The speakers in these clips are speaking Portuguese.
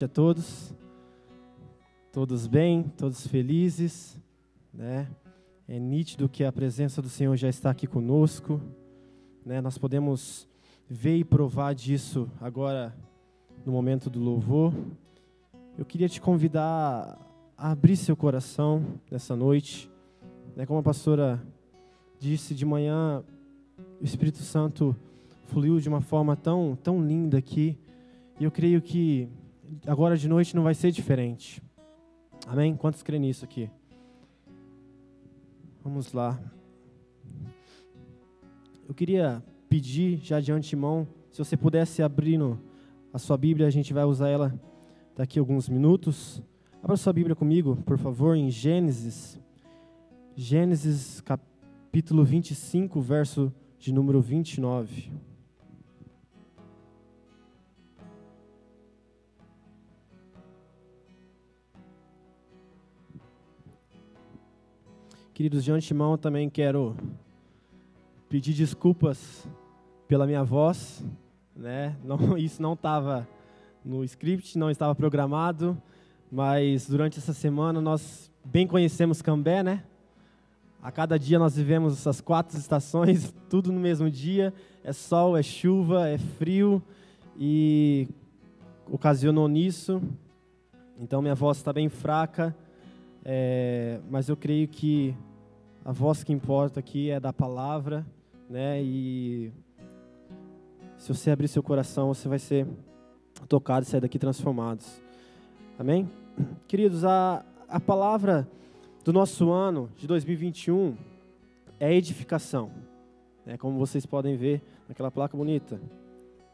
A todos bem, todos felizes, né? É nítido que a presença do Senhor já está aqui conosco, né? Nós podemos ver e provar disso agora no momento do louvor. Eu queria te convidar a abrir seu coração nessa noite, né? Como a pastora disse de manhã, o Espírito Santo fluiu de uma forma tão linda aqui, e eu creio que agora de noite não vai ser diferente. Amém? Quantos creem nisso aqui? Vamos lá. Eu queria pedir já de antemão, se você pudesse abrir a sua Bíblia, a gente vai usar ela daqui a alguns minutos. Abra sua Bíblia comigo, por favor, em Gênesis capítulo 25, verso de número 29. Queridos, de antemão eu também quero pedir desculpas pela minha voz, né? Isso não estava no script, não estava programado, mas durante essa semana nós bem conhecemos Cambé, né? A cada dia nós vivemos essas 4 estações, tudo no mesmo dia, é sol, é chuva, é frio, e ocasionou nisso, então minha voz está bem fraca, mas eu creio que a voz que importa aqui é da palavra, né? E se você abrir seu coração, você vai ser tocado e sair daqui transformados. Amém? Queridos, a palavra do nosso ano de 2021 é edificação, né? Como vocês podem ver naquela placa bonita,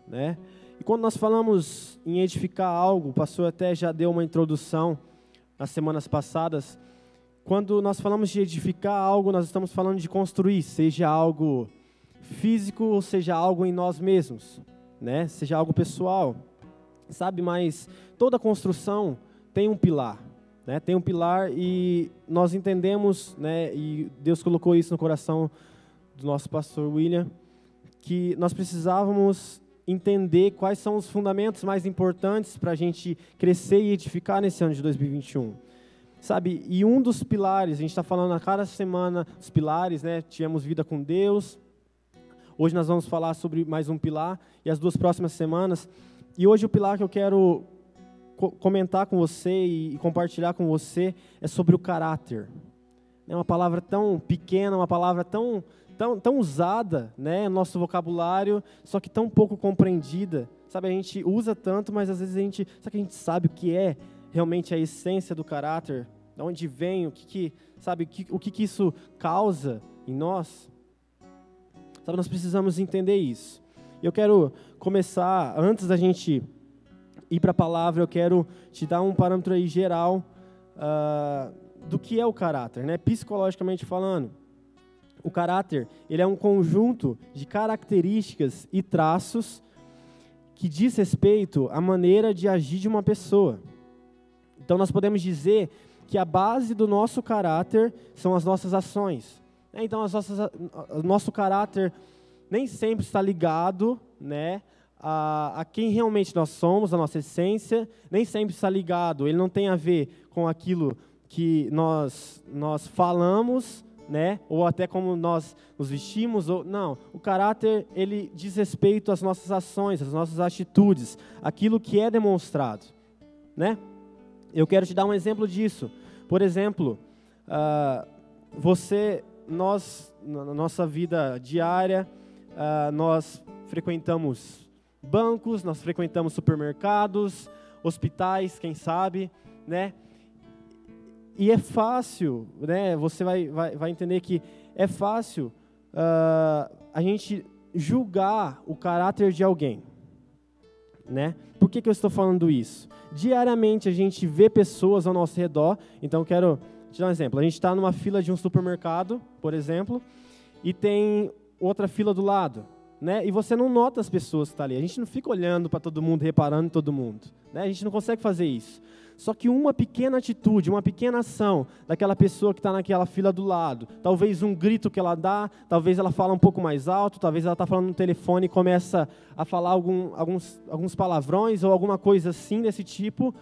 né? E quando nós falamos em edificar algo, o pastor até já deu uma introdução nas semanas passadas. Quando nós falamos de edificar algo, nós estamos falando de construir, seja algo físico ou seja algo em nós mesmos, né? Seja algo pessoal, sabe? Mas toda construção tem um pilar, né? Tem um pilar e nós entendemos, né? E Deus colocou isso no coração do nosso pastor William, que nós precisávamos entender quais são os fundamentos mais importantes para a gente crescer e edificar nesse ano de 2021. Sabe, e um dos pilares, a gente está falando a cada semana, os pilares, né? Tivemos vida com Deus. Hoje nós vamos falar sobre mais um pilar, e as 2 próximas semanas. E hoje o pilar que eu quero comentar com você e compartilhar com você é sobre o caráter. É uma palavra tão pequena, uma palavra tão usada, né, no nosso vocabulário, só que tão pouco compreendida. Sabe, a gente usa tanto, mas às vezes será que a gente sabe o que é realmente a essência do caráter, de onde vem, o que isso causa em nós? Sabe, nós precisamos entender isso. Eu quero começar, antes da gente ir para a palavra, eu quero te dar um parâmetro aí geral do que é o caráter, né? Psicologicamente falando. O caráter, ele é um conjunto de características e traços que diz respeito à maneira de agir de uma pessoa. Então, nós podemos dizer que a base do nosso caráter são as nossas ações. Então, o nosso caráter nem sempre está ligado, né, a quem realmente nós somos, a nossa essência, nem sempre está ligado. Ele não tem a ver com aquilo que nós falamos, né, ou até como nós nos vestimos. Não, o caráter, ele diz respeito às nossas ações, às nossas atitudes, aquilo que é demonstrado, né? Eu quero te dar um exemplo disso. Por exemplo, nós, na nossa vida diária, nós frequentamos bancos, nós frequentamos supermercados, hospitais, quem sabe, né? E é fácil, né? Você vai entender que é fácil a gente julgar o caráter de alguém, né? Por que eu estou falando isso? Diariamente a gente vê pessoas ao nosso redor. Então eu quero te dar um exemplo. A gente está numa fila de um supermercado, por exemplo, e tem outra fila do lado, né? E você não nota as pessoas que estão ali. A gente não fica olhando para todo mundo, reparando em todo mundo, né? A gente não consegue fazer isso. Só que uma pequena atitude, uma pequena ação daquela pessoa que está naquela fila do lado, talvez um grito que ela dá, talvez ela fala um pouco mais alto, talvez ela está falando no telefone e começa a falar alguns palavrões ou alguma coisa assim desse tipo,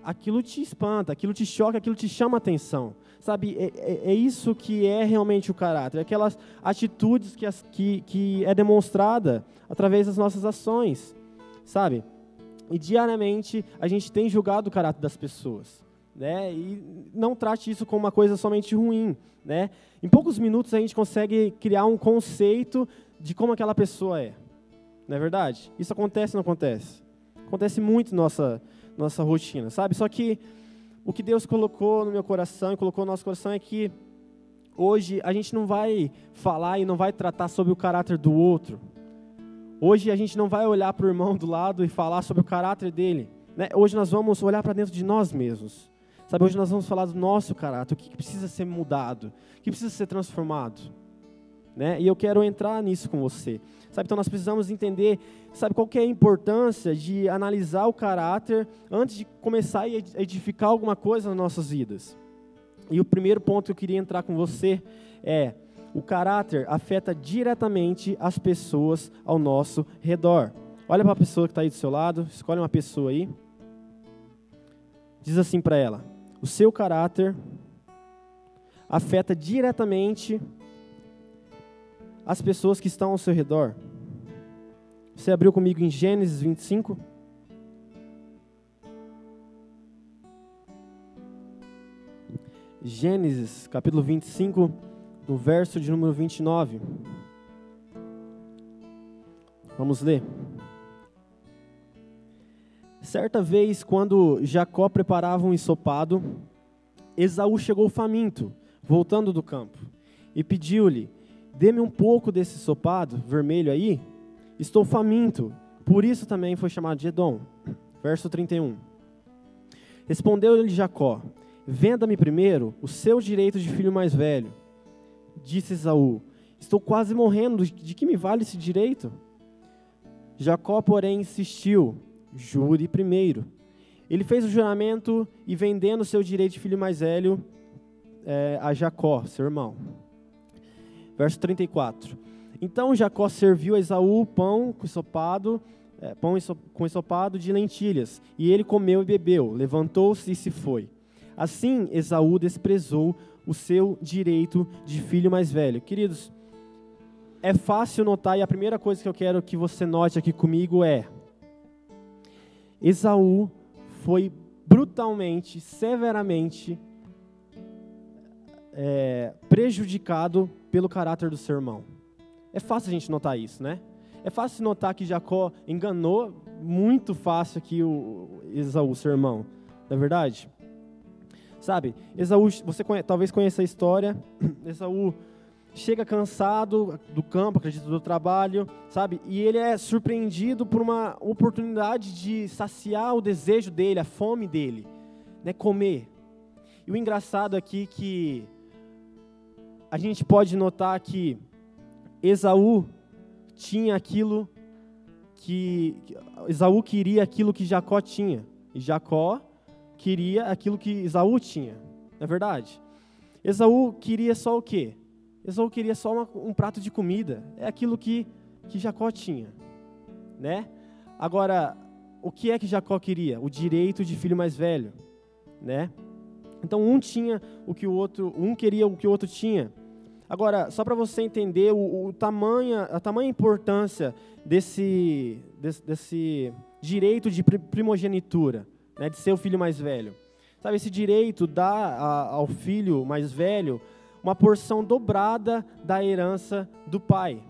aquilo te espanta, aquilo te choca, aquilo te chama a atenção. Sabe, é isso que é realmente o caráter, aquelas atitudes que é demonstrada através das nossas ações, sabe? E diariamente a gente tem julgado o caráter das pessoas, né? E não trate isso como uma coisa somente ruim, né? Em poucos minutos a gente consegue criar um conceito de como aquela pessoa é, não é verdade? Isso acontece ou não acontece? Acontece muito na nossa rotina, sabe? Só que o que Deus colocou no meu coração e colocou no nosso coração é que hoje a gente não vai falar e não vai tratar sobre o caráter do outro. Hoje a gente não vai olhar para o irmão do lado e falar sobre o caráter dele, né? Hoje nós vamos olhar para dentro de nós mesmos. Sabe, hoje nós vamos falar do nosso caráter, o que precisa ser mudado, o que precisa ser transformado, né? E eu quero entrar nisso com você. Sabe, então nós precisamos entender, sabe, qual que é a importância de analisar o caráter antes de começar a edificar alguma coisa nas nossas vidas. E o primeiro ponto que eu queria entrar com você é: o caráter afeta diretamente as pessoas ao nosso redor. Olha para a pessoa que está aí do seu lado, escolhe uma pessoa aí. Diz assim para ela: o seu caráter afeta diretamente as pessoas que estão ao seu redor. Você abriu comigo em Gênesis 25? Gênesis, capítulo 25, no verso de número 29. Vamos ler. Certa vez, quando Jacó preparava um ensopado, Esaú chegou faminto, voltando do campo, e pediu-lhe: dê-me um pouco desse ensopado vermelho aí, estou faminto. Por isso também foi chamado de Edom. Verso 31. Respondeu-lhe Jacó: venda-me primeiro o seu direito de filho mais velho. Disse Esaú: estou quase morrendo, de que me vale esse direito? Jacó, porém, insistiu: jure primeiro. Ele fez o juramento e, vendendo o seu direito de filho mais velho a Jacó, seu irmão. Verso 34. Então Jacó serviu a Esaú pão com ensopado de lentilhas, e ele comeu e bebeu, levantou-se e se foi. Assim Esaú desprezou o seu direito de filho mais velho. Queridos, é fácil notar, e a primeira coisa que eu quero que você note aqui comigo é: Esaú foi brutalmente, severamente prejudicado pelo caráter do seu irmão. É fácil a gente notar isso, né? É fácil notar que Jacó enganou muito fácil aqui o Esaú, seu irmão. Não é verdade? Sabe, Esaú, você talvez conheça a história. Esaú chega cansado do campo, acredito, do trabalho, sabe? E ele é surpreendido por uma oportunidade de saciar o desejo dele, a fome dele, né? Comer. E o engraçado aqui que a gente pode notar que Esaú tinha aquilo que Esaú queria aquilo que Jacó tinha, e Jacó queria aquilo que Esaú tinha, não é verdade? Esaú queria só o quê? Esaú queria só um prato de comida, é aquilo que Jacó tinha, né? Agora, o que é que Jacó queria? O direito de filho mais velho, né? Então um tinha o que o outro, um queria o que o outro tinha. Agora, só para você entender a tamanha importância desse direito de primogenitura, né, de ser o filho mais velho. Sabe, esse direito dá ao filho mais velho uma porção dobrada da herança do pai,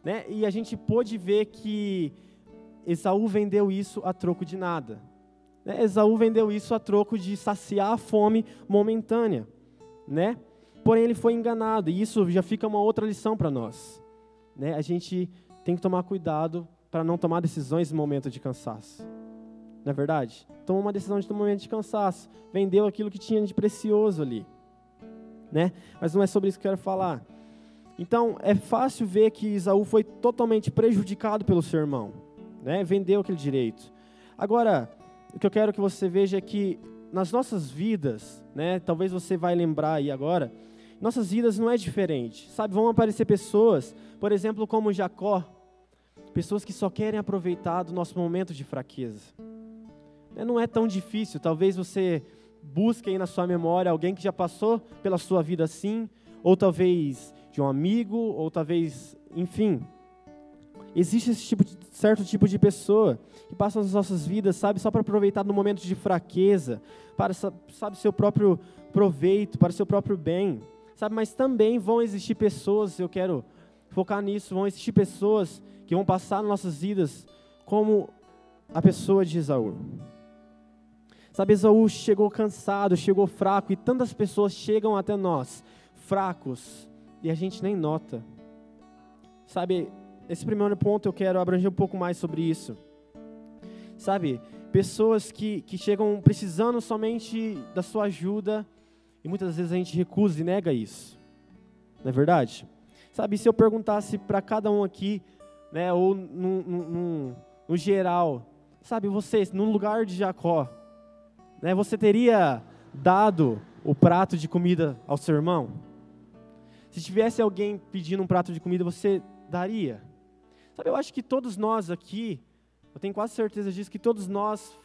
né? E a gente pôde ver que Esaú vendeu isso a troco de nada, né? Esaú vendeu isso a troco de saciar a fome momentânea, né? Porém, ele foi enganado, e isso já fica uma outra lição para nós, né? A gente tem que tomar cuidado para não tomar decisões no momento de cansaço. Não é verdade? Tomou uma decisão no momento de cansaço, vendeu aquilo que tinha de precioso ali, né? Mas não é sobre isso que eu quero falar. Então, é fácil ver que Esaú foi totalmente prejudicado pelo seu irmão, né? Vendeu aquele direito. Agora, o que eu quero que você veja é que nas nossas vidas, né, talvez você vai lembrar aí agora, nossas vidas não é diferente, sabe? Vão aparecer pessoas, por exemplo, como Jacó, pessoas que só querem aproveitar do nosso momento de fraqueza. Não é tão difícil, talvez você busque aí na sua memória alguém que já passou pela sua vida assim, ou talvez de um amigo, ou talvez, enfim. Existe esse certo tipo de pessoa que passa nas nossas vidas, sabe, só para aproveitar no momento de fraqueza, para, sabe, seu próprio proveito, para seu próprio bem, sabe, mas também vão existir pessoas, eu quero focar nisso, vão existir pessoas que vão passar nas nossas vidas como a pessoa de Esaú. Sabe, Esaú chegou cansado, chegou fraco, e tantas pessoas chegam até nós, fracos, e a gente nem nota. Sabe, esse primeiro ponto eu quero abranger um pouco mais sobre isso. Sabe, pessoas que chegam precisando somente da sua ajuda, e muitas vezes a gente recusa e nega isso. Não é verdade? Sabe, se eu perguntasse para cada um aqui, né, ou no geral, sabe, vocês, no lugar de Jacó, né, você teria dado o prato de comida ao seu irmão? Se tivesse alguém pedindo um prato de comida, você daria? Sabe, eu acho que todos nós aqui, eu tenho quase certeza disso, que todos nós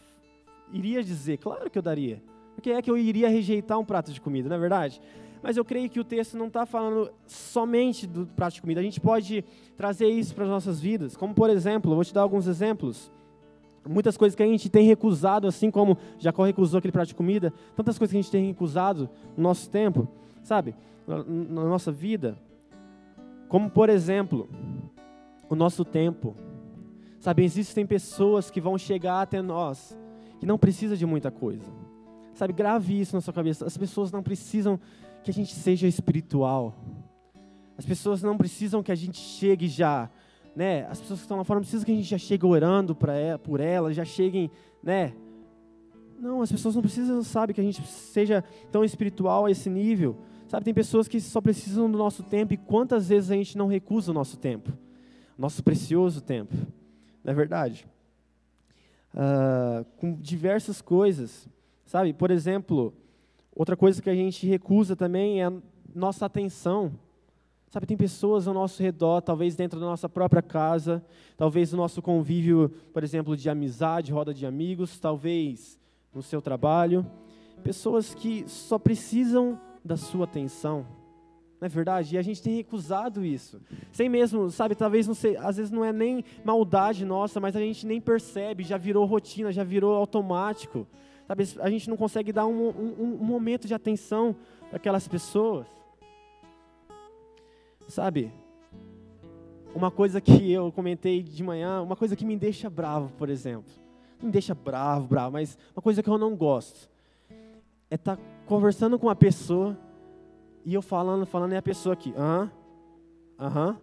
iria dizer, claro que eu daria. Porque é que eu iria rejeitar um prato de comida, não é verdade? Mas eu creio que o texto não está falando somente do prato de comida. A gente pode trazer isso para as nossas vidas. Como, por exemplo, eu vou te dar alguns exemplos. Muitas coisas que a gente tem recusado, assim como Jacó recusou aquele prato de comida, tantas coisas que a gente tem recusado no nosso tempo, sabe, na nossa vida. Como, por exemplo, o nosso tempo. Sabe, existem pessoas que vão chegar até nós, que não precisam de muita coisa. Sabe, grave isso na sua cabeça. As pessoas não precisam que a gente seja espiritual. As pessoas não precisam que a gente chegue já, né? As pessoas que estão lá fora não precisam que a gente já chegue orando por elas, já cheguem, né? Não, as pessoas não precisam, sabe, que a gente seja tão espiritual a esse nível. Sabe, tem pessoas que só precisam do nosso tempo, e quantas vezes a gente não recusa o nosso tempo? Nosso precioso tempo. Não é verdade? Com diversas coisas. Sabe, por exemplo, outra coisa que a gente recusa também é a nossa atenção. Sabe, tem pessoas ao nosso redor, talvez dentro da nossa própria casa, talvez no nosso convívio, por exemplo, de amizade, roda de amigos, talvez no seu trabalho. Pessoas que só precisam da sua atenção. Não é verdade? E a gente tem recusado isso. Sem mesmo, sabe, talvez não sei, às vezes não é nem maldade nossa, mas a gente nem percebe, já virou rotina, já virou automático. Sabe, a gente não consegue dar um momento de atenção para aquelas pessoas. Sabe, uma coisa que eu comentei de manhã, uma coisa que me deixa bravo, por exemplo. Não me deixa bravo, mas uma coisa que eu não gosto. É estar conversando com uma pessoa e eu falando, e a pessoa aqui, aham.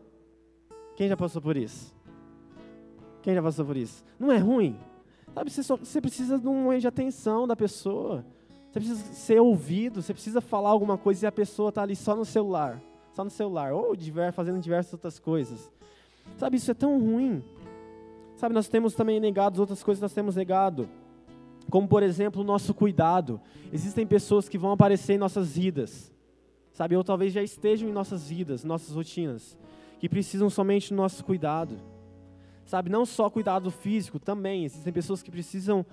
Quem já passou por isso? Quem já passou por isso? Não é ruim? Sabe, você precisa de um momento de atenção da pessoa. Você precisa ser ouvido, você precisa falar alguma coisa e a pessoa está ali só no celular, ou fazendo diversas outras coisas. Sabe, isso é tão ruim. Sabe, nós temos também negado outras coisas, nós temos negado. Como, por exemplo, o nosso cuidado. Existem pessoas que vão aparecer em nossas vidas, sabe, ou talvez já estejam em nossas vidas, nossas rotinas, que precisam somente do nosso cuidado. Sabe, não só cuidado físico, também. Existem pessoas que precisam,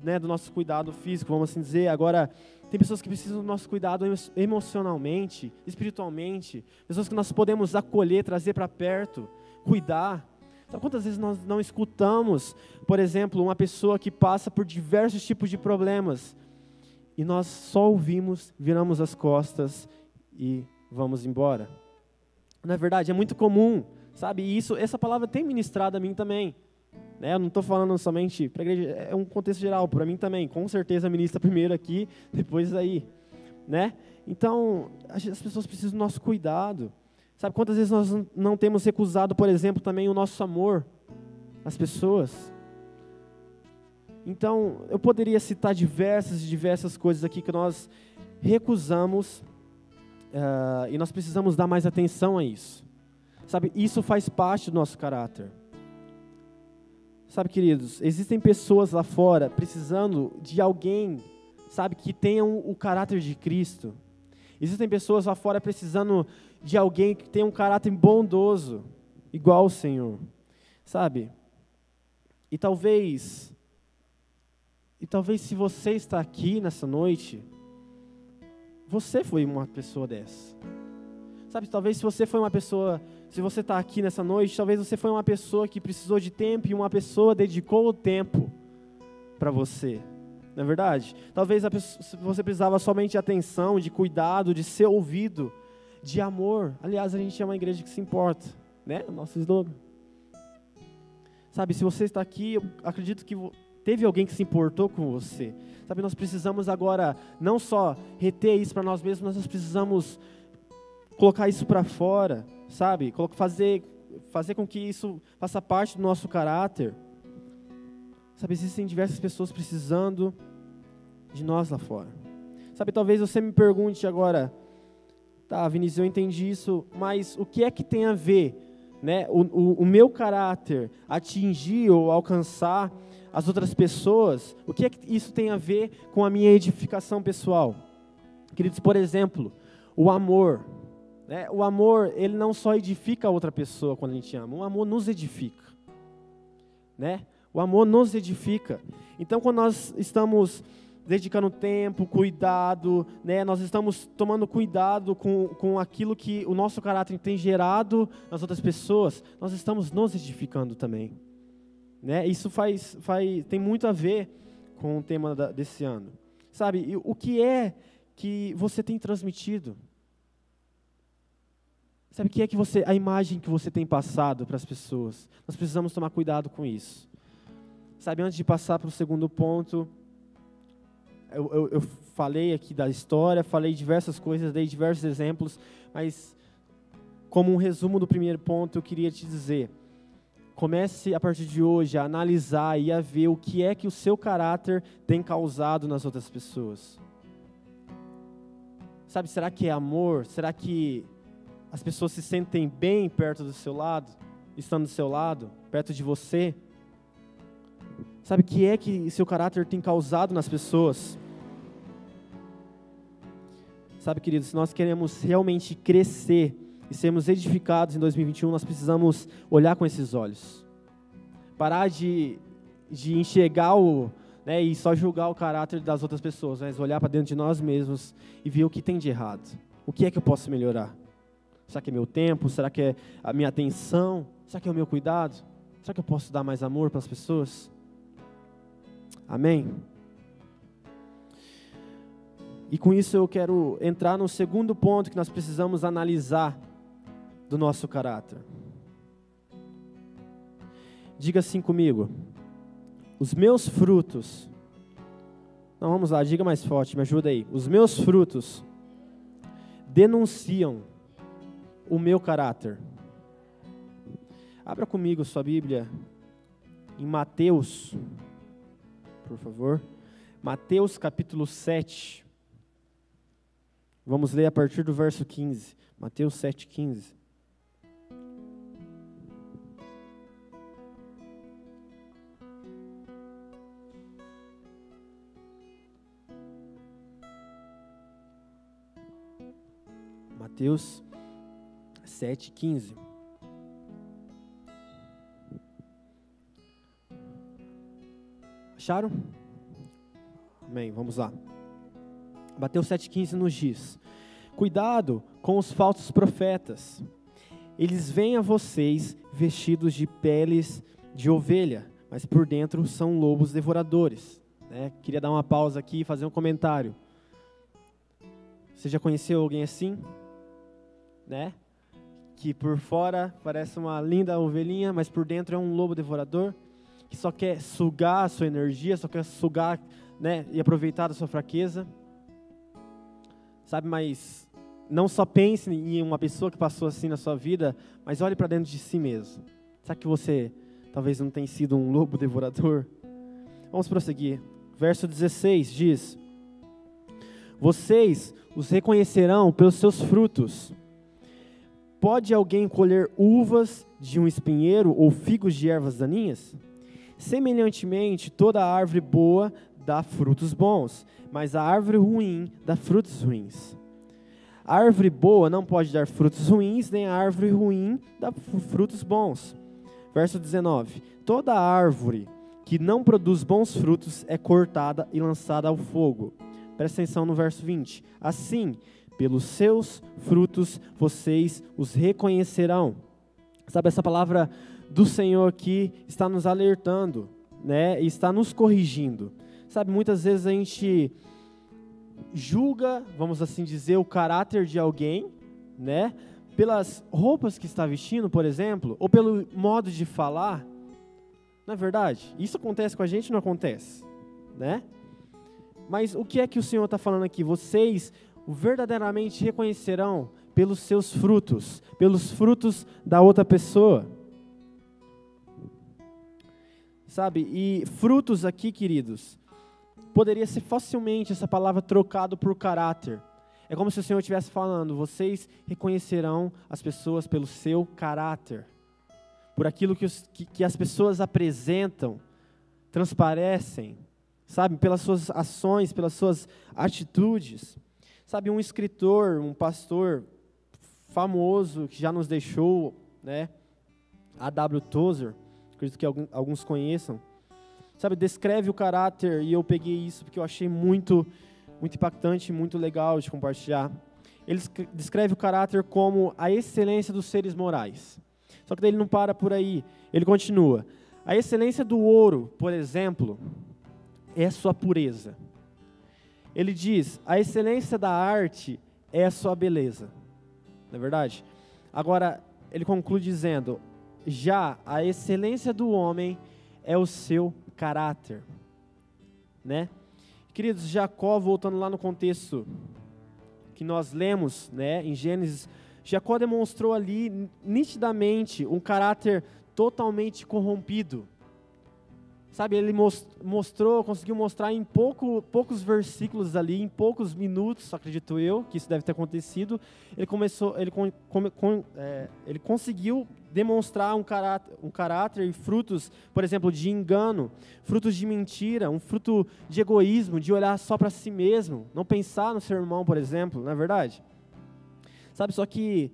né, do nosso cuidado físico, vamos assim dizer. Agora, tem pessoas que precisam do nosso cuidado emocionalmente, espiritualmente. Pessoas que nós podemos acolher, trazer para perto, cuidar. Sabe quantas vezes nós não escutamos, por exemplo, uma pessoa que passa por diversos tipos de problemas, e nós só ouvimos, viramos as costas e vamos embora. Não é verdade? É muito comum. Sabe, e essa palavra tem ministrado a mim também, né? Eu não estou falando somente para a igreja, é um contexto geral, para mim também, com certeza ministra primeiro aqui, depois aí, né? Então, as pessoas precisam do nosso cuidado. Sabe, quantas vezes nós não temos recusado, por exemplo, também o nosso amor às pessoas? Então, eu poderia citar diversas coisas aqui que nós recusamos, e nós precisamos dar mais atenção a isso. Sabe, isso faz parte do nosso caráter. Sabe, queridos, existem pessoas lá fora precisando de alguém, sabe, que tenham o caráter de Cristo. Existem pessoas lá fora precisando de alguém que tenha um caráter bondoso, igual o Senhor, sabe? E talvez se você está aqui nessa noite, você foi uma pessoa dessa. Sabe, talvez se você foi uma pessoa, se você está aqui nessa noite, talvez você foi uma pessoa que precisou de tempo e uma pessoa dedicou o tempo para você. Não é verdade? Talvez você precisava somente de atenção, de cuidado, de ser ouvido, de amor. Aliás, a gente é uma igreja que se importa, né? O nosso slogan. Sabe, se você está aqui, eu acredito que teve alguém que se importou com você. Sabe, nós precisamos agora não só reter isso para nós mesmos, mas nós precisamos colocar isso para fora, sabe? Fazer com que isso faça parte do nosso caráter. Sabe, existem diversas pessoas precisando de nós lá fora. Sabe, talvez você me pergunte agora, tá, Vinícius, eu entendi isso, mas o que é que tem a ver, né, o meu caráter atingir ou alcançar as outras pessoas? O que é que isso tem a ver com a minha edificação pessoal? Queridos, por exemplo, o amor. Né? O amor, ele não só edifica a outra pessoa quando a gente ama, o amor nos edifica. Né? O amor nos edifica. Então, quando nós estamos dedicando tempo, cuidado, né, nós estamos tomando cuidado com aquilo que o nosso caráter tem gerado nas outras pessoas, nós estamos nos edificando também. Né? Isso tem muito a ver com o tema desse ano. Sabe, e o que é que você tem transmitido? Sabe, o que é que a imagem que você tem passado para as pessoas? Nós precisamos tomar cuidado com isso. Sabe, antes de passar para o segundo ponto, eu falei aqui da história, falei diversas coisas, dei diversos exemplos, mas como um resumo do primeiro ponto, eu queria te dizer, comece a partir de hoje a analisar e a ver o que é que o seu caráter tem causado nas outras pessoas. Sabe, será que é amor? Será que as pessoas se sentem bem perto do seu lado, estando do seu lado, perto de você? Sabe, o que é que seu caráter tem causado nas pessoas? Sabe, queridos, se nós queremos realmente crescer e sermos edificados em 2021, nós precisamos olhar com esses olhos. Parar de enxergar né, e só julgar o caráter das outras pessoas, mas olhar para dentro de nós mesmos e ver o que tem de errado. O que é que eu posso melhorar? Será que é meu tempo? Será que é a minha atenção? Será que é o meu cuidado? Será que eu posso dar mais amor para as pessoas? Amém? E com isso eu quero entrar no segundo ponto que nós precisamos analisar do nosso caráter. Diga assim comigo: os meus frutos. Não, vamos lá, diga mais forte, me ajuda aí. Os meus frutos denunciam o meu caráter. Abra comigo sua Bíblia em Mateus, por favor. Mateus capítulo 7. Vamos ler a partir do verso 15. Mateus 7, 15. Mateus 7, 15. Acharam? Amém, vamos lá. Mateus 7,15 nos diz: cuidado com os falsos profetas. Eles vêm a vocês vestidos de peles de ovelha, mas por dentro são lobos devoradores. Queria dar uma pausa aqui e fazer um comentário. Você já conheceu alguém assim? Que por fora parece uma linda ovelhinha, mas por dentro é um lobo devorador, que só quer sugar a sua energia, só quer sugar, e aproveitar da sua fraqueza. Sabe, mas não só pense em uma pessoa que passou assim na sua vida, mas olhe para dentro de si mesmo. Será que você talvez não tenha sido um lobo devorador? Vamos prosseguir. Verso 16 diz: vocês os reconhecerão pelos seus frutos. Pode alguém colher uvas de um espinheiro ou figos de ervas daninhas? Semelhantemente, toda árvore boa dá frutos bons, mas a árvore ruim dá frutos ruins. A árvore boa não pode dar frutos ruins, nem a árvore ruim dá frutos bons. Verso 19. Toda árvore que não produz bons frutos é cortada e lançada ao fogo. Presta atenção no verso 20. Assim, pelos seus frutos vocês os reconhecerão. Sabe, essa palavra do Senhor aqui está nos alertando, né? E está nos corrigindo. Sabe, muitas vezes a gente julga, vamos assim dizer, o caráter de alguém, né? Pelas roupas que está vestindo, por exemplo, ou pelo modo de falar. Não é verdade? Isso acontece com a gente ou não acontece? Né? Mas o que é que o Senhor está falando aqui? Vocês verdadeiramente reconhecerão pelos seus frutos, pelos frutos da outra pessoa. Sabe? E frutos aqui, queridos, poderia ser facilmente essa palavra trocado por caráter. É como se o Senhor estivesse falando, vocês reconhecerão as pessoas pelo seu caráter. Por aquilo que as pessoas apresentam, transparecem, sabe? Pelas suas ações, pelas suas atitudes. Sabe, um escritor, um pastor famoso, que já nos deixou, né? A.W. Tozer, acredito que alguns conheçam. Sabe, descreve o caráter, e eu peguei isso porque eu achei muito impactante, muito legal de compartilhar. Ele descreve o caráter como a excelência dos seres morais. Só que daí ele não para por aí, ele continua. A excelência do ouro, por exemplo, é a sua pureza. Ele diz, a excelência da arte é a sua beleza. Não é verdade? Agora, ele conclui dizendo, já a excelência do homem é o seu caráter. Né? Queridos, Jacó, voltando lá no contexto que nós lemos, né, em Gênesis, Jacó demonstrou ali nitidamente um caráter totalmente corrompido. Sabe, ele conseguiu mostrar em poucos versículos ali, em poucos minutos, acredito eu, que isso deve ter acontecido, ele conseguiu demonstrar um caráter e frutos, por exemplo, de engano, frutos de mentira, um fruto de egoísmo, de olhar só para si mesmo, não pensar no seu irmão, por exemplo, não é verdade? Sabe, só que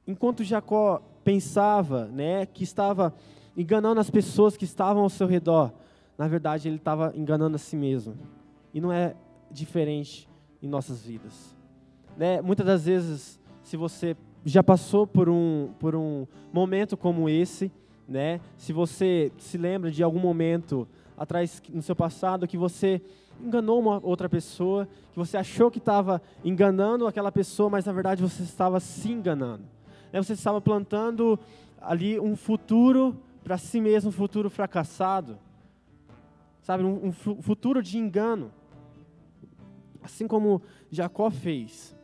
enquanto Jacó pensava, né, que estava enganando as pessoas que estavam ao seu redor, na verdade ele estava enganando a si mesmo. E não é diferente em nossas vidas. Né? Muitas das vezes, se você já passou por um momento como esse, né, se você se lembra de algum momento atrás no seu passado que você enganou uma outra pessoa, que você achou que estava enganando aquela pessoa, mas na verdade você estava se enganando. Você estava plantando ali um futuro para si mesmo, um futuro fracassado. Sabe, um futuro de engano. Assim como Jacó fez.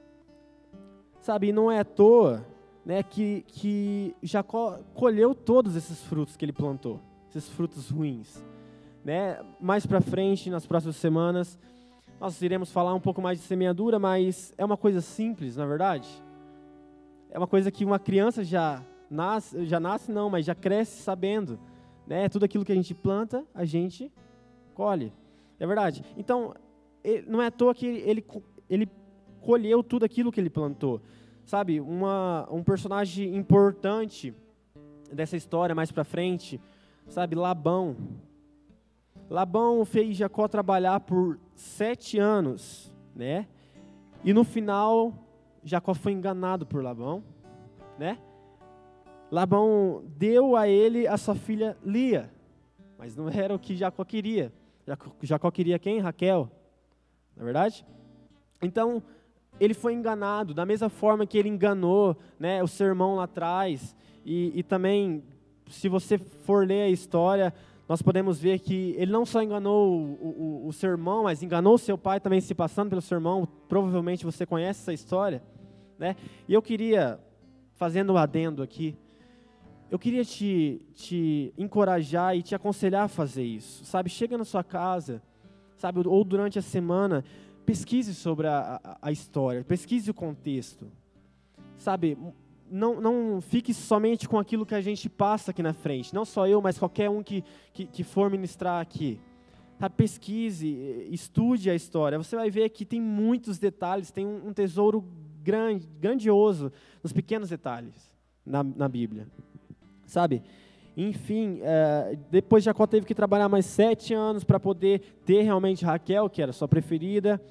Sabe, e não é à toa, né, que Jacó colheu todos esses frutos que ele plantou, esses frutos ruins. Né? Mais para frente, nas próximas semanas, nós iremos falar um pouco mais de semeadura, mas é uma coisa simples, na verdade. É uma coisa que uma criança já nasce não, mas já cresce sabendo, né? Tudo aquilo que a gente planta, a gente colhe. É verdade. Então, não é à toa que ele colheu tudo aquilo que ele plantou. Sabe, um personagem importante dessa história mais para frente, sabe, Labão. Labão fez Jacó trabalhar por 7 anos, né? E no final, Jacó foi enganado por Labão, né? Labão deu a ele a sua filha Lia, mas não era o que Jacó queria. Jacó queria quem? Raquel, não é verdade? Então, ele foi enganado, da mesma forma que ele enganou, né, o seu irmão lá atrás. E também, se você for ler a história, nós podemos ver que ele não só enganou o seu irmão, mas enganou o seu pai também se passando pelo seu irmão. Provavelmente você conhece essa história, né? E eu queria, fazendo um adendo aqui, eu queria te encorajar e te aconselhar a fazer isso, sabe? Chega na sua casa, sabe? Ou durante a semana, pesquise sobre a história, pesquise o contexto, sabe? Não fique somente com aquilo que a gente passa aqui na frente, não só eu, mas qualquer um que for ministrar aqui. Sabe, pesquise, estude a história. Você vai ver que tem muitos detalhes, tem um tesouro grandioso nos pequenos detalhes na Bíblia. Sabe? Enfim, depois Jacó teve que trabalhar mais 7 anos para poder ter realmente Raquel, que era sua preferida.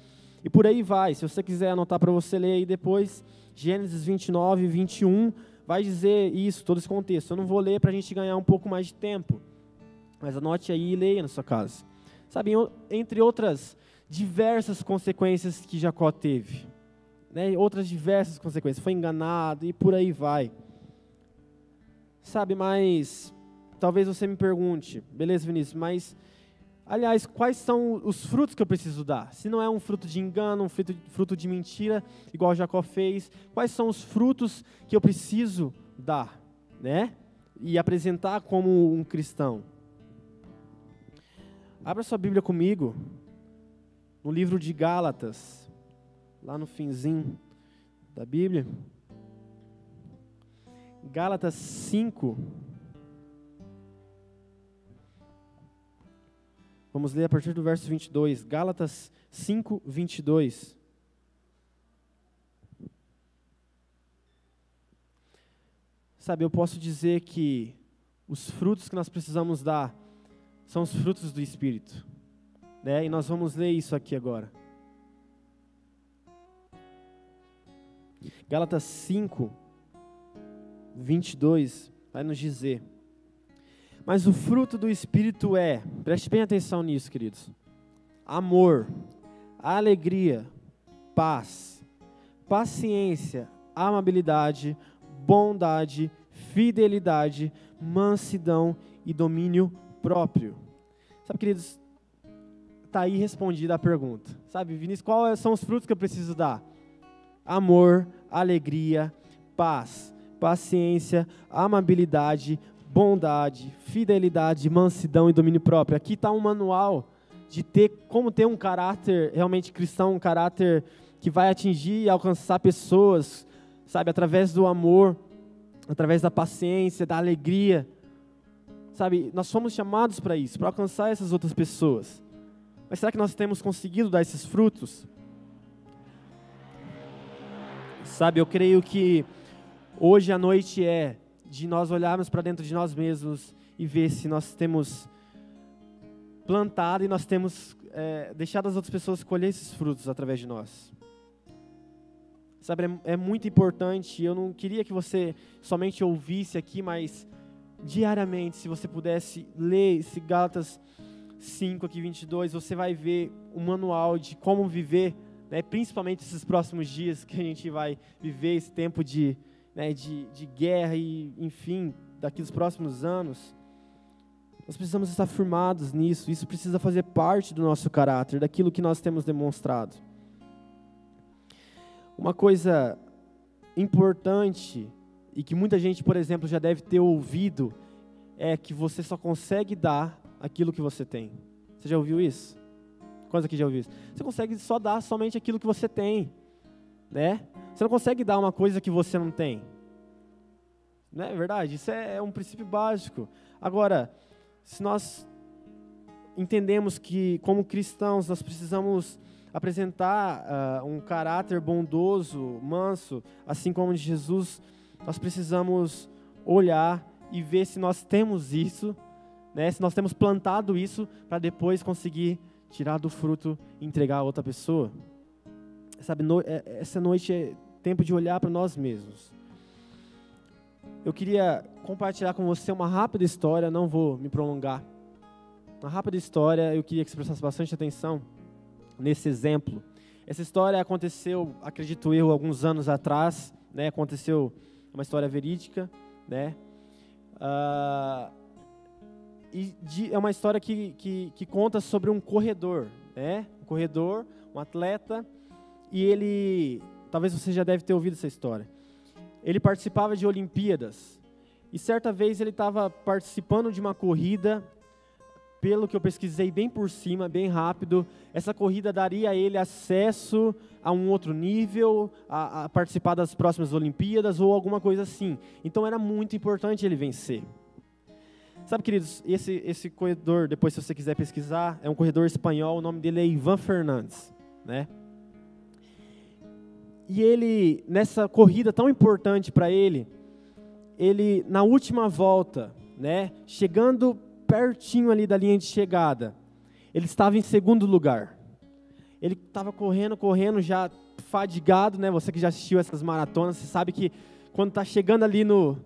E por aí vai. Se você quiser anotar para você ler aí depois, Gênesis 29 e 21, vai dizer isso, todo esse contexto. Eu não vou ler para a gente ganhar um pouco mais de tempo, mas anote aí e leia na sua casa. Sabe, entre outras diversas consequências que Jacó teve, né? Outras diversas consequências, foi enganado e por aí vai. Sabe, mas talvez você me pergunte, beleza, Vinícius, mas, aliás, quais são os frutos que eu preciso dar? Se não é um fruto de engano, um fruto de mentira, igual Jacó fez, quais são os frutos que eu preciso dar, né? E apresentar como um cristão? Abra sua Bíblia comigo, no livro de Gálatas, lá no finzinho da Bíblia. Gálatas 5. Vamos ler a partir do verso 22. Gálatas 5, 22. Sabe, eu posso dizer que os frutos que nós precisamos dar são os frutos do Espírito, né? E nós vamos ler isso aqui agora. Gálatas 5, 22, vai nos dizer: mas o fruto do Espírito é, preste bem atenção nisso, queridos, amor, alegria, paz, paciência, amabilidade, bondade, fidelidade, mansidão e domínio próprio. Sabe, queridos, está aí respondida a pergunta. Sabe, Vinícius, quais são os frutos que eu preciso dar? Amor, alegria, paz, paciência, amabilidade, bondade, fidelidade, mansidão e domínio próprio. Aqui está um manual de como ter um caráter realmente cristão, um caráter que vai atingir e alcançar pessoas, sabe, através do amor, através da paciência, da alegria. Sabe, nós fomos chamados para isso, para alcançar essas outras pessoas. Mas será que nós temos conseguido dar esses frutos? Sabe, eu creio que hoje a noite é de nós olharmos para dentro de nós mesmos e ver se nós temos plantado e nós temos deixado as outras pessoas colher esses frutos através de nós. Sabe, é muito importante, eu não queria que você somente ouvisse aqui, mas diariamente, se você pudesse ler esse Gálatas 5, aqui 22, você vai ver um manual de como viver, né, principalmente esses próximos dias que a gente vai viver, esse tempo de guerra e, enfim, daqui dos próximos anos. Nós precisamos estar firmados nisso, isso precisa fazer parte do nosso caráter, daquilo que nós temos demonstrado. Uma coisa importante, e que muita gente, por exemplo, já deve ter ouvido, é que você só consegue dar aquilo que você tem. Você já ouviu isso? Quantos aqui já ouviu isso? Você consegue só dar somente aquilo que você tem, né? Você não consegue dar uma coisa que você não tem. Não é verdade? Isso é um princípio básico. Agora, se nós entendemos que, como cristãos, nós precisamos apresentar um caráter bondoso, manso, assim como de Jesus, nós precisamos olhar e ver se nós temos isso, né? Se nós temos plantado isso, para depois conseguir tirar do fruto e entregar a outra pessoa. Sabe, essa noite é tempo de olhar para nós mesmos. Eu queria compartilhar com você uma rápida história, não vou me prolongar. Uma rápida história, eu queria que você prestasse bastante atenção nesse exemplo. Essa história aconteceu, acredito eu, alguns anos atrás, né? Aconteceu uma história verídica, né? É uma história que conta sobre um corredor, né? Um corredor, um atleta, e ele, talvez você já deve ter ouvido essa história. Ele participava de Olimpíadas, e certa vez ele estava participando de uma corrida, pelo que eu pesquisei bem por cima, bem rápido, essa corrida daria a ele acesso a um outro nível, a participar das próximas Olimpíadas ou alguma coisa assim. Então era muito importante ele vencer. Sabe, queridos, esse corredor, depois se você quiser pesquisar, é um corredor espanhol, o nome dele é Ivan Fernandes, né? E ele, nessa corrida tão importante para ele, na última volta, né, chegando pertinho ali da linha de chegada, ele estava em segundo lugar. Ele estava correndo, já fadigado, né? Você que já assistiu essas maratonas, você sabe que quando está chegando ali no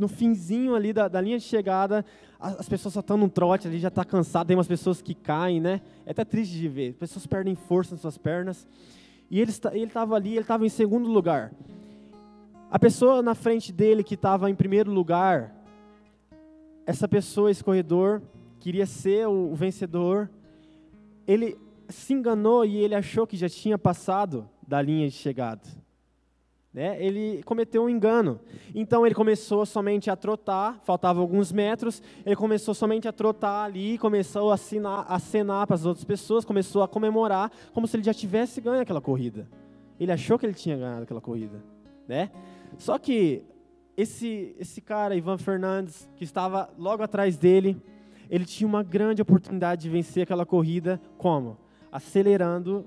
finzinho ali da linha de chegada, as pessoas só estão num trote ali, já está cansado, tem umas pessoas que caem, né? É até triste de ver, pessoas perdem força nas suas pernas. E ele estava ali, ele estava em segundo lugar. A pessoa na frente dele que estava em primeiro lugar, essa pessoa, esse corredor, queria ser o vencedor. Ele se enganou e ele achou que já tinha passado da linha de chegada. Né? Ele cometeu um engano. Então ele começou somente a trotar, faltavam alguns metros, ele começou somente a trotar ali, começou a acenar para as outras pessoas, começou a comemorar como se ele já tivesse ganho aquela corrida. Ele achou que ele tinha ganhado aquela corrida. Né? Só que esse cara, Ivan Fernandes, que estava logo atrás dele, ele tinha uma grande oportunidade de vencer aquela corrida. Como? Acelerando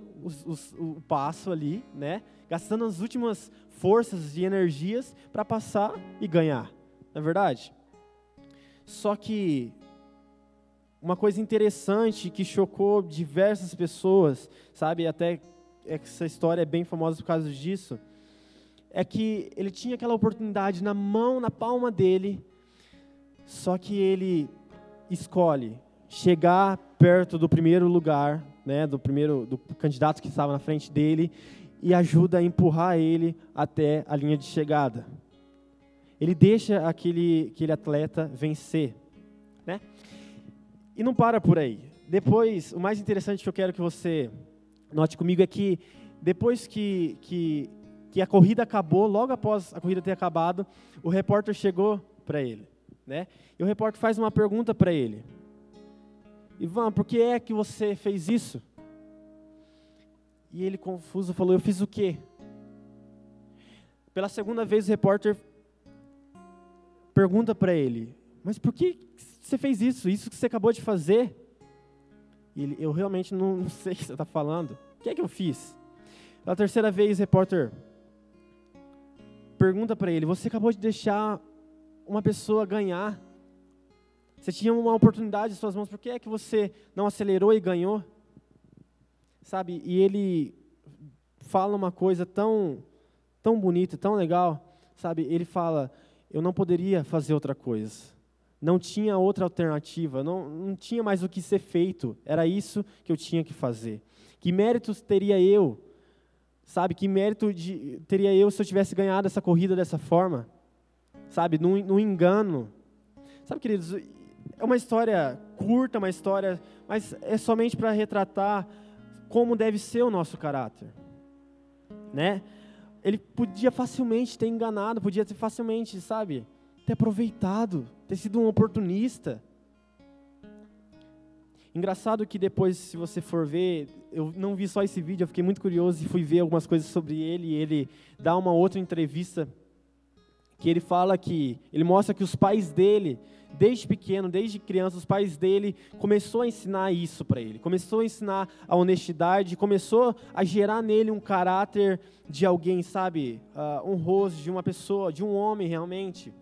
o passo ali, né? Gastando as últimas forças e energias para passar e ganhar. Não é verdade? Só que uma coisa interessante que chocou diversas pessoas, sabe? Até essa história é bem famosa por causa disso. É que ele tinha aquela oportunidade na palma dele, só que ele escolhe chegar perto do primeiro lugar, né, do candidato que estava na frente dele, e ajuda a empurrar ele até a linha de chegada. Ele deixa aquele atleta vencer, né? E não para por aí. Depois, o mais interessante que eu quero que você note comigo é que depois que a corrida acabou, logo após a corrida ter acabado, o repórter chegou para ele, né? E o repórter faz uma pergunta para ele. Ivan, por que é que você fez isso? E ele, confuso, falou, eu fiz o quê? Pela segunda vez, o repórter pergunta para ele, mas por que você fez isso? Isso que você acabou de fazer? E ele, eu realmente não sei o que você está falando. O que é que eu fiz? Pela terceira vez, o repórter pergunta para ele, você acabou de deixar uma pessoa ganhar. Você tinha uma oportunidade em suas mãos, por que é que você não acelerou e ganhou? Sabe, e ele fala uma coisa tão bonita, tão legal, sabe, ele fala, eu não poderia fazer outra coisa, não tinha outra alternativa, não tinha mais o que ser feito, era isso que eu tinha que fazer. Que méritos teria eu, sabe, que mérito teria eu se eu tivesse ganhado essa corrida dessa forma, sabe, num engano. Sabe, queridos, é uma história curta, uma história, mas é somente para retratar como deve ser o nosso caráter, né? Ele podia facilmente ter enganado, podia ter facilmente, sabe, ter aproveitado, ter sido um oportunista. Engraçado que depois, se você for ver, eu não vi só esse vídeo, eu fiquei muito curioso e fui ver algumas coisas sobre ele, e ele dá uma outra entrevista, que ele fala que, ele mostra que os pais dele, desde pequeno, desde criança, os pais dele começou a ensinar isso para ele, começou a ensinar a honestidade, começou a gerar nele um caráter de alguém, sabe, honroso, de uma pessoa, de um homem realmente,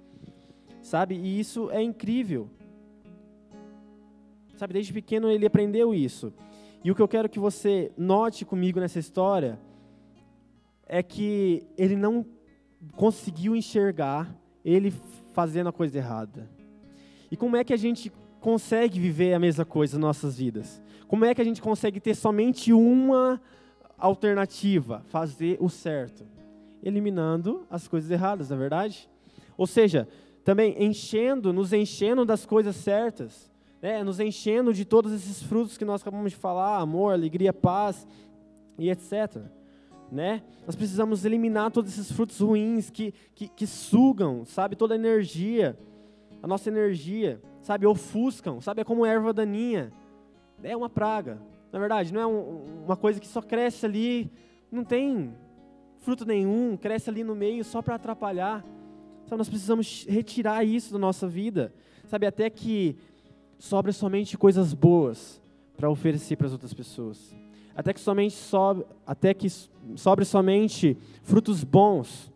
sabe, e isso é incrível, sabe, desde pequeno ele aprendeu isso, e o que eu quero que você note comigo nessa história, é que ele não conseguiu enxergar ele fazendo a coisa errada. E como é que a gente consegue viver a mesma coisa nas nossas vidas? Como é que a gente consegue ter somente uma alternativa, fazer o certo? Eliminando as coisas erradas, não é verdade? Ou seja, também nos enchendo das coisas certas, né? Nos enchendo de todos esses frutos que nós acabamos de falar, amor, alegria, paz e etc., né? Nós precisamos eliminar todos esses frutos ruins que sugam, sabe, toda a energia, a nossa energia, sabe, ofuscam, sabe, é como erva daninha, é uma praga, na verdade, não é uma coisa que só cresce ali, não tem fruto nenhum, cresce ali no meio só para atrapalhar, sabe, nós precisamos retirar isso da nossa vida, sabe, até que sobre somente coisas boas para oferecer para as outras pessoas. Até que sobre somente frutos bons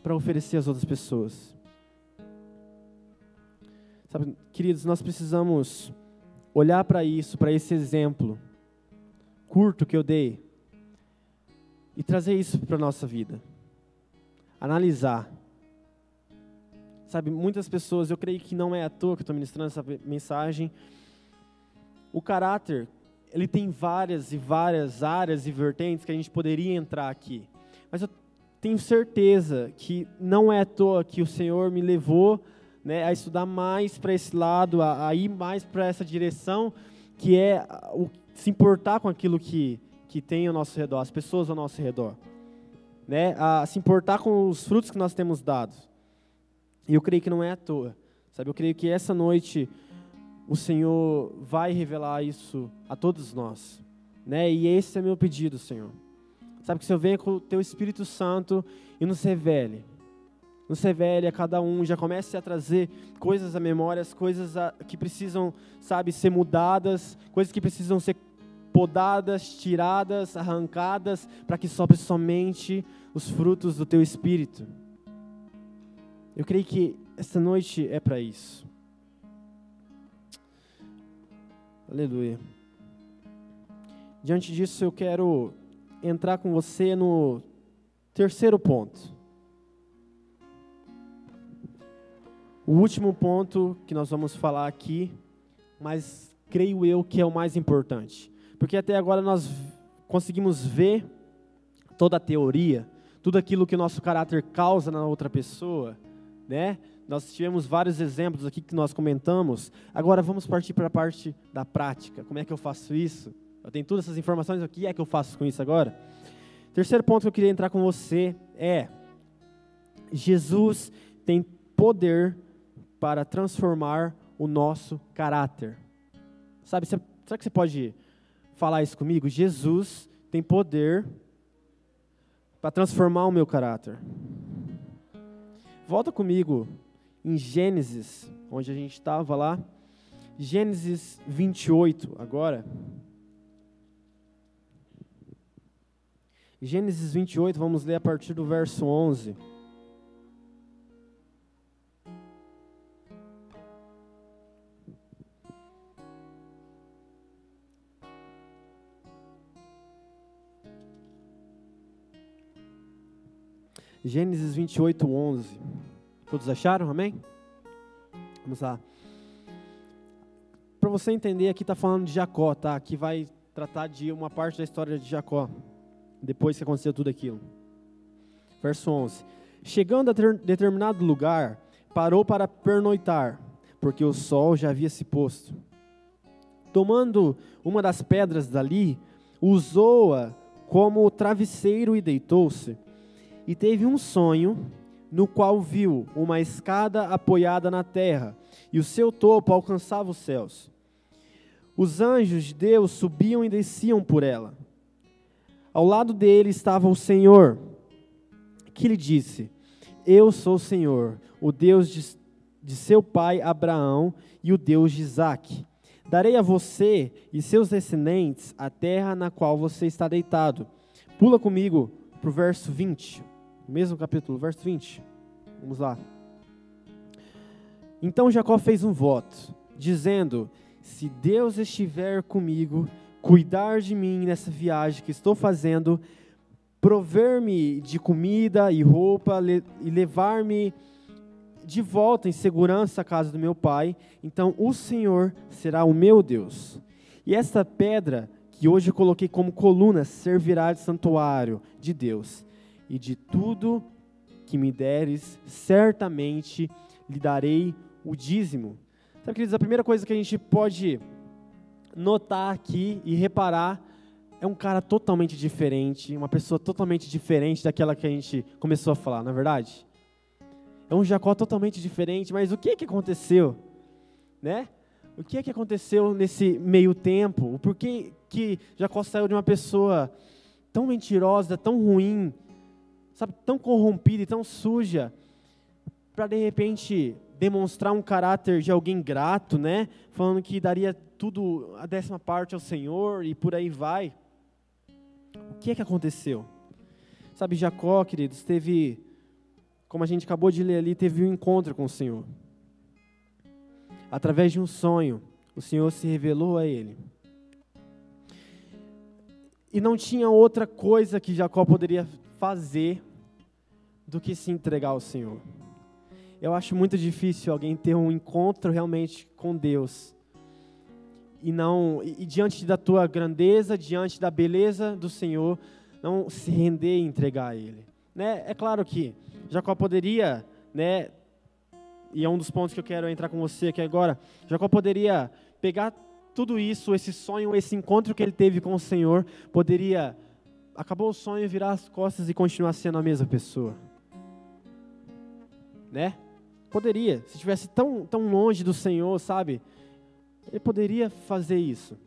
para oferecer às outras pessoas. Sabe, queridos, nós precisamos olhar para isso, para esse exemplo curto que eu dei, e trazer isso para a nossa vida. Analisar. Sabe, muitas pessoas, eu creio que não é à toa que eu estou ministrando essa mensagem. O caráter, ele tem várias e várias áreas e vertentes que a gente poderia entrar aqui. Mas eu tenho certeza que não é à toa que o Senhor me levou, né, a estudar mais para esse lado, a ir mais para essa direção, que é se importar com aquilo que tem ao nosso redor, as pessoas ao nosso redor. Né, a se importar com os frutos que nós temos dado. E eu creio que não é à toa. Sabe, eu creio que essa noite o Senhor vai revelar isso a todos nós. Né? E esse é meu pedido, Senhor. Sabe, que o Senhor venha com o Teu Espírito Santo e nos revele. Nos revele a cada um, já comece a trazer coisas à memória, coisas que precisam, sabe, ser mudadas, coisas que precisam ser podadas, tiradas, arrancadas, para que sobre somente os frutos do Teu Espírito. Eu creio que essa noite é para isso. Aleluia. Diante disso, eu quero entrar com você no terceiro ponto. O último ponto que nós vamos falar aqui, mas creio eu que é o mais importante. Porque até agora nós conseguimos ver toda a teoria, tudo aquilo que o nosso caráter causa na outra pessoa, né? Nós tivemos vários exemplos aqui que nós comentamos. Agora vamos partir para a parte da prática. Como é que eu faço isso? Eu tenho todas essas informações, o que é que eu faço com isso agora? Terceiro ponto que eu queria entrar com você é: Jesus tem poder para transformar o nosso caráter. Sabe, será que você pode falar isso comigo? Jesus tem poder para transformar o meu caráter. Volta comigo em Gênesis, onde a gente estava lá. Gênesis 28, agora. Gênesis 28, vamos ler a partir do verso 11. Gênesis 28, 11. Todos acharam? Amém? Vamos lá. Para você entender, aqui está falando de Jacó, tá? Aqui vai tratar de uma parte da história de Jacó, depois que aconteceu tudo aquilo. Verso 11. Chegando a determinado lugar, parou para pernoitar, porque o sol já havia se posto. Tomando uma das pedras dali, usou-a como travesseiro e deitou-se. E teve um sonho, no qual viu uma escada apoiada na terra, e o seu topo alcançava os céus. Os anjos de Deus subiam e desciam por ela. Ao lado dele estava o Senhor, que lhe disse: Eu sou o Senhor, o Deus de seu pai Abraão e o Deus de Isaque. Darei a você e seus descendentes a terra na qual você está deitado. Pula comigo para o verso 20. Mesmo capítulo, verso 20. Vamos lá. Então Jacó fez um voto, dizendo: se Deus estiver comigo, cuidar de mim nessa viagem que estou fazendo, prover-me de comida e roupa e levar-me de volta em segurança à casa do meu pai, então o Senhor será o meu Deus. E esta pedra que hoje eu coloquei como coluna servirá de santuário de Deus. E de tudo que me deres, certamente lhe darei o dízimo. Sabe, queridos, a primeira coisa que a gente pode notar aqui e reparar é um cara totalmente diferente, uma pessoa totalmente diferente daquela que a gente começou a falar, não é verdade? É um Jacó totalmente diferente, mas o que aconteceu? Né? O que aconteceu nesse meio tempo? Por que Jacó saiu de uma pessoa tão mentirosa, tão ruim, sabe, tão corrompida e tão suja, para de repente demonstrar um caráter de alguém grato, né? Falando que daria tudo, a 10ª parte ao Senhor e por aí vai. O que é que aconteceu? Sabe, Jacó, queridos, teve, como a gente acabou de ler ali, teve um encontro com o Senhor. Através de um sonho, o Senhor se revelou a ele. E não tinha outra coisa que Jacó poderia fazer do que se entregar ao Senhor. Eu acho muito difícil alguém ter um encontro realmente com Deus e diante da tua grandeza, diante da beleza do Senhor, não se render e entregar a Ele. Né? É claro que Jacó poderia, né, e é um dos pontos que eu quero entrar com você aqui agora, Jacó poderia pegar tudo isso, esse sonho, esse encontro que ele teve com o Senhor, poderia, acabou o sonho, virar as costas e continuar sendo a mesma pessoa. Né? Poderia, se estivesse tão longe do Senhor, sabe? Ele poderia fazer isso.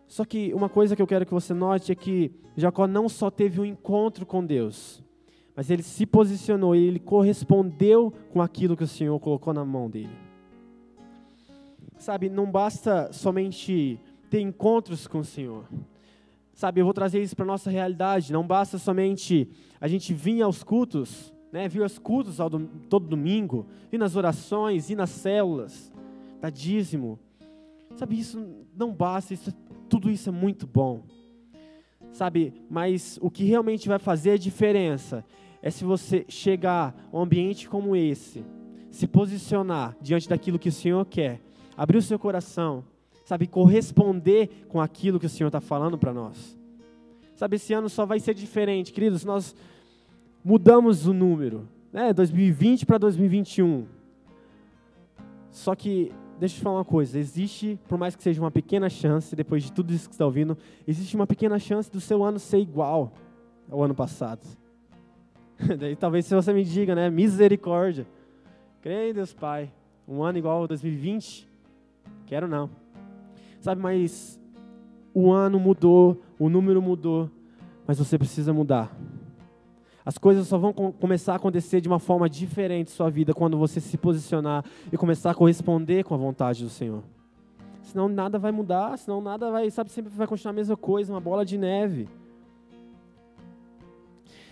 Só que uma coisa que eu quero que você note é que Jacó não só teve um encontro com Deus, mas ele se posicionou e ele correspondeu com aquilo que o Senhor colocou na mão dele. Sabe, não basta somente ter encontros com o Senhor. Sabe, eu vou trazer isso para a nossa realidade. Não basta somente a gente vir aos cultos, né, vir aos cultos todo domingo, vir nas orações, ir nas células, dar dízimo. Sabe, isso não basta, tudo isso é muito bom. Sabe, mas o que realmente vai fazer a diferença é se você chegar a um ambiente como esse, se posicionar diante daquilo que o Senhor quer, abrir o seu coração, sabe, corresponder com aquilo que o Senhor está falando para nós. Sabe, esse ano só vai ser diferente, queridos, nós mudamos o número, né, 2020 para 2021. Só que, deixa eu te falar uma coisa, existe, por mais que seja uma pequena chance, depois de tudo isso que você está ouvindo, existe uma pequena chance do seu ano ser igual ao ano passado. Daí talvez se você me diga, né, misericórdia, creio em Deus Pai, um ano igual ao 2020, quero não. Sabe, mas o ano mudou, o número mudou, mas você precisa mudar. As coisas só vão começar a acontecer de uma forma diferente em sua vida quando você se posicionar e começar a corresponder com a vontade do Senhor. Senão nada vai mudar, senão nada vai, sabe, sempre vai continuar a mesma coisa, uma bola de neve.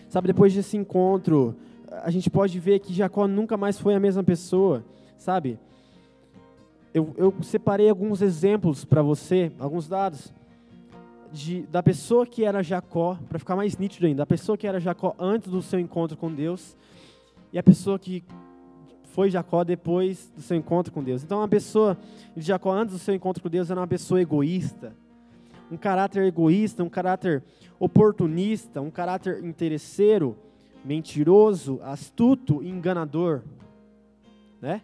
Sabe, depois desse encontro, a gente pode ver que Jacó nunca mais foi a mesma pessoa, sabe? Eu separei alguns exemplos para você, alguns dados, da pessoa que era Jacó, para ficar mais nítido ainda, a pessoa que era Jacó antes do seu encontro com Deus e a pessoa que foi Jacó depois do seu encontro com Deus. Então, a pessoa de Jacó antes do seu encontro com Deus era uma pessoa egoísta, um caráter egoísta, um caráter oportunista, um caráter interesseiro, mentiroso, astuto e enganador, né?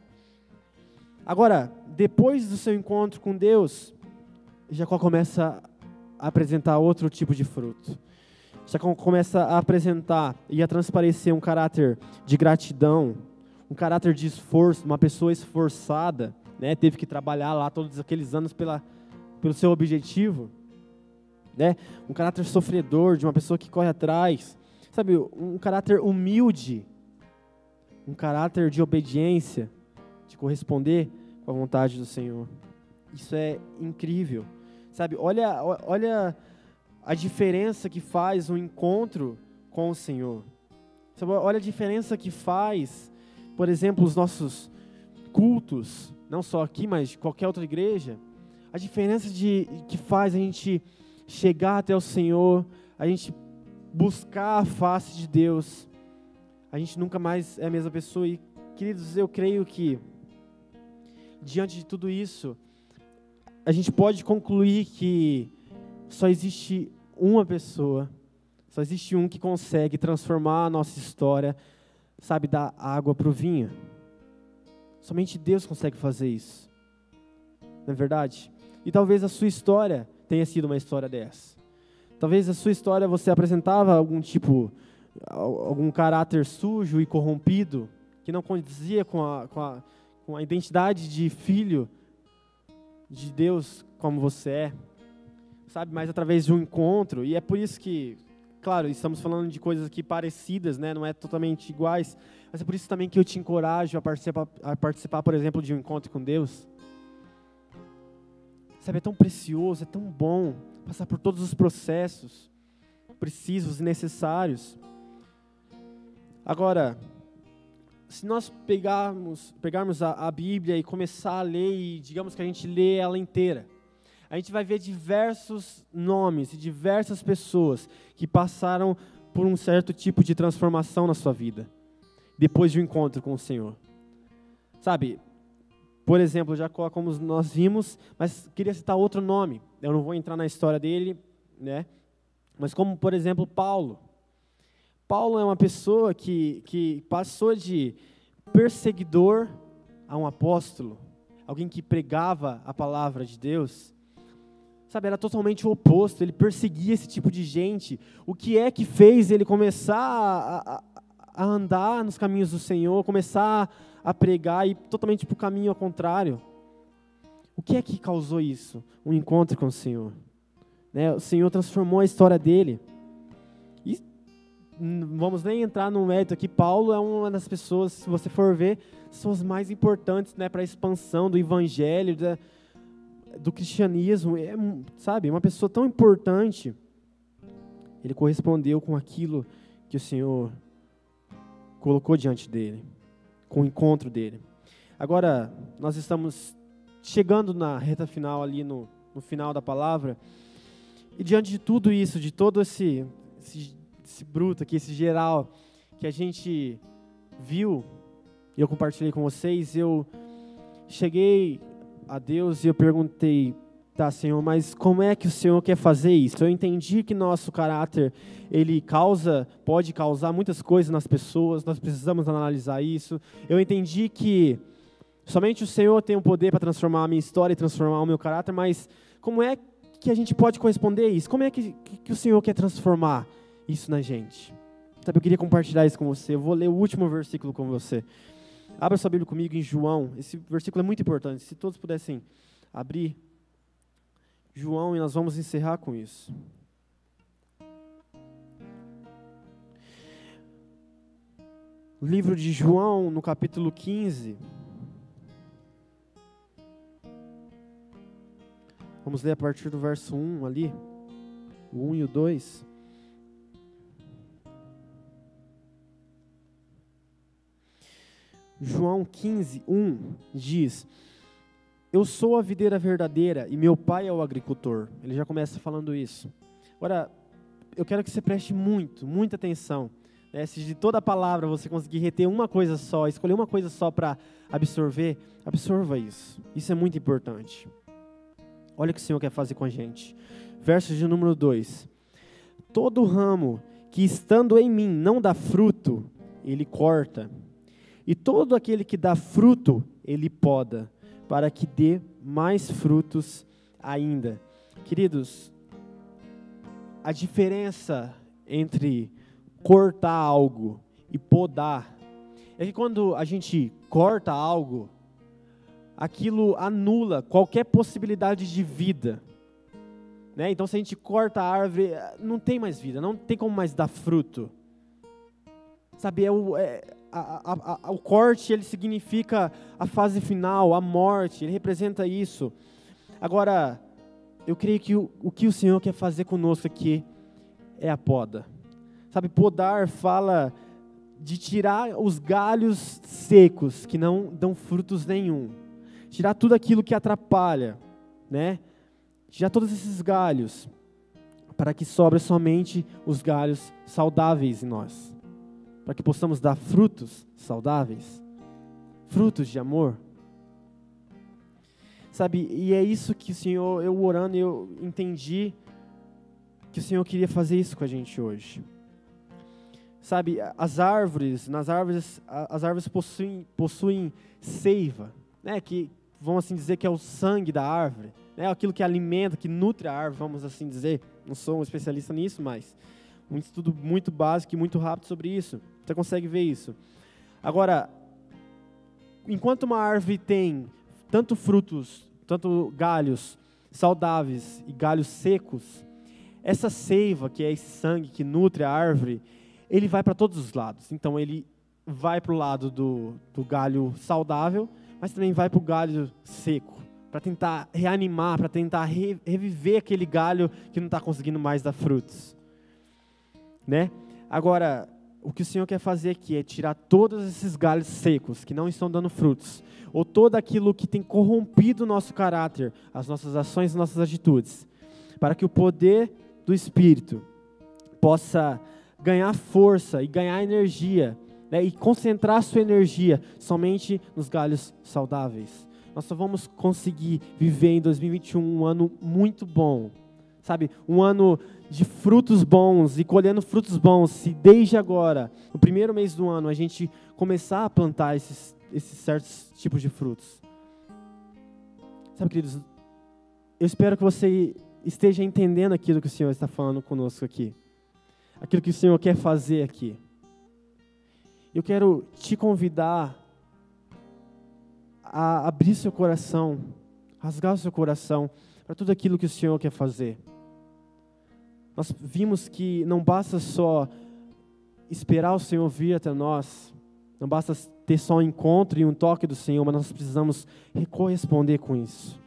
Agora, depois do seu encontro com Deus, Jacó começa a apresentar outro tipo de fruto. Jacó começa a apresentar e a transparecer um caráter de gratidão, um caráter de esforço, uma pessoa esforçada, né? Teve que trabalhar lá todos aqueles anos pelo seu objetivo, né? Um caráter sofredor, de uma pessoa que corre atrás, sabe? Um caráter humilde, um caráter de obediência, de corresponder com a vontade do Senhor. Isso é incrível, sabe? Olha a diferença que faz um encontro com o Senhor. Sabe? Olha a diferença que faz, por exemplo, os nossos cultos, não só aqui, mas de qualquer outra igreja. A diferença que faz a gente chegar até o Senhor, a gente buscar a face de Deus, a gente nunca mais é a mesma pessoa. E, queridos, eu creio que, diante de tudo isso, a gente pode concluir que só existe uma pessoa, só existe um que consegue transformar a nossa história, sabe, da água para o vinho. Somente Deus consegue fazer isso. Não é verdade? E talvez a sua história tenha sido uma história dessa. Talvez a sua história você apresentava algum caráter sujo e corrompido, que não condizia com a identidade de filho de Deus como você é, sabe? Mas através de um encontro, e é por isso que claro, estamos falando de coisas aqui parecidas, né? Não é totalmente iguais, mas é por isso também que eu te encorajo a participar, por exemplo, de um encontro com Deus. Sabe, é tão precioso, é tão bom passar por todos os processos precisos e necessários. Agora, se nós pegarmos a Bíblia e começar a ler, e digamos que a gente lê ela inteira, a gente vai ver diversos nomes e diversas pessoas que passaram por um certo tipo de transformação na sua vida, depois de um encontro com o Senhor. Sabe, por exemplo, Jacó, como nós vimos, mas queria citar outro nome. Eu não vou entrar na história dele, né? Mas como, por exemplo, Paulo. Paulo é uma pessoa que passou de perseguidor a um apóstolo, alguém que pregava a palavra de Deus. Sabe, era totalmente o oposto, ele perseguia esse tipo de gente. O que é que fez ele começar a andar nos caminhos do Senhor, começar a pregar e ir totalmente para o caminho ao contrário? O que é que causou isso? Um encontro com o Senhor. Né? O Senhor transformou a história dele. E não vamos nem entrar no mérito aqui. Paulo é uma das pessoas, se você for ver, são as mais importantes, né, para a expansão do evangelho, do cristianismo. Sabe, uma pessoa tão importante. Ele correspondeu com aquilo que o Senhor colocou diante dele, com o encontro dele. Agora, nós estamos chegando na reta final ali, no final da palavra, e diante de tudo isso, de todo esse bruto aqui, esse geral, que a gente viu, e eu compartilhei com vocês, eu cheguei a Deus e eu perguntei, tá, Senhor, mas como é que o Senhor quer fazer isso? Eu entendi que nosso caráter, ele pode causar muitas coisas nas pessoas, nós precisamos analisar isso. Eu entendi que somente o Senhor tem o poder para transformar a minha história e transformar o meu caráter, mas como é que a gente pode corresponder a isso? Como é que o Senhor quer transformar isso na gente? Sabe, eu queria compartilhar isso com você. Eu vou ler o último versículo com você. Abra sua Bíblia comigo em João. Esse versículo é muito importante. Se todos pudessem abrir João, e nós vamos encerrar com isso. O livro de João, no capítulo 15. Vamos ler a partir do verso 1 ali. O 1 e o 2. João 15, 1 diz: eu sou a videira verdadeira e meu pai é o agricultor. Ele já começa falando isso. Agora, eu quero que você preste muita atenção. Né? Se de toda a palavra você conseguir reter uma coisa só, escolher uma coisa só para absorver, absorva isso. Isso é muito importante. Olha o que o Senhor quer fazer com a gente. Verso de número 2. Todo ramo que estando em mim não dá fruto, ele corta. E todo aquele que dá fruto, ele poda, para que dê mais frutos ainda. Queridos, a diferença entre cortar algo e podar é que quando a gente corta algo, aquilo anula qualquer possibilidade de vida. Né? Então, se a gente corta a árvore, não tem mais vida, não tem como mais dar fruto. Sabe, o corte, ele significa a fase final, a morte, ele representa isso. Agora, eu creio que o que o Senhor quer fazer conosco aqui é a poda. Sabe, podar fala de tirar os galhos secos, que não dão frutos nenhum. Tirar tudo aquilo que atrapalha, né? Tirar todos esses galhos, para que sobre somente os galhos saudáveis em nós. Para que possamos dar frutos saudáveis, frutos de amor. Sabe, e é isso que o Senhor, eu orando, eu entendi que o Senhor queria fazer isso com a gente hoje. Sabe, as árvores possuem seiva, né, que vamos assim dizer que é o sangue da árvore, né, aquilo que alimenta, que nutre a árvore, vamos assim dizer. Não sou um especialista nisso, mas um estudo muito básico e muito rápido sobre isso. Você consegue ver isso. Agora, enquanto uma árvore tem tanto frutos, tanto galhos saudáveis e galhos secos, essa seiva, que é esse sangue que nutre a árvore, ele vai para todos os lados. Então ele vai para o lado do galho saudável, mas também vai para o galho seco, para tentar reanimar, para tentar reviver aquele galho que não está conseguindo mais dar frutos, né? Agora, o que o Senhor quer fazer aqui é tirar todos esses galhos secos que não estão dando frutos, ou todo aquilo que tem corrompido o nosso caráter, as nossas ações e nossas atitudes, para que o poder do Espírito possa ganhar força e ganhar energia, né, e concentrar sua energia somente nos galhos saudáveis. Nós só vamos conseguir viver em 2021 um ano muito bom, sabe? Um ano de frutos bons e colhendo frutos bons, se desde agora, no primeiro mês do ano, a gente começar a plantar esses certos tipos de frutos. Sabe, queridos, eu espero que você esteja entendendo aquilo que o Senhor está falando conosco aqui. Aquilo que o Senhor quer fazer aqui. Eu quero te convidar a abrir seu coração, rasgar o seu coração para tudo aquilo que o Senhor quer fazer. Nós vimos que não basta só esperar o Senhor vir até nós, não basta ter só um encontro e um toque do Senhor, mas nós precisamos corresponder com isso.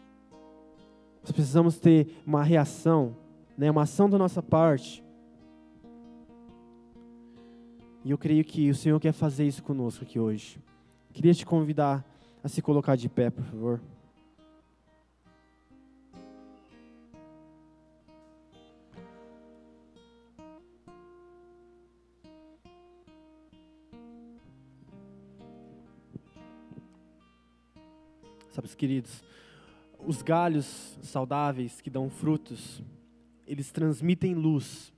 Nós precisamos ter uma reação, né, uma ação da nossa parte. E eu creio que o Senhor quer fazer isso conosco aqui hoje. Queria te convidar a se colocar de pé, por favor. Sabe, queridos, os galhos saudáveis que dão frutos, eles transmitem luz,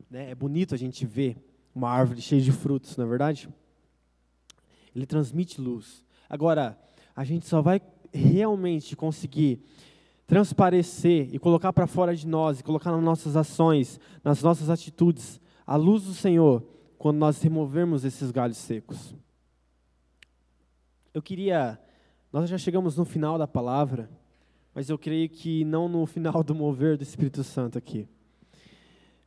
né? É bonito a gente ver uma árvore cheia de frutos, não é verdade? Ele transmite luz. Agora, a gente só vai realmente conseguir transparecer e colocar para fora de nós, e colocar nas nossas ações, nas nossas atitudes, a luz do Senhor, quando nós removermos esses galhos secos. Nós já chegamos no final da palavra, mas eu creio que não no final do mover do Espírito Santo aqui.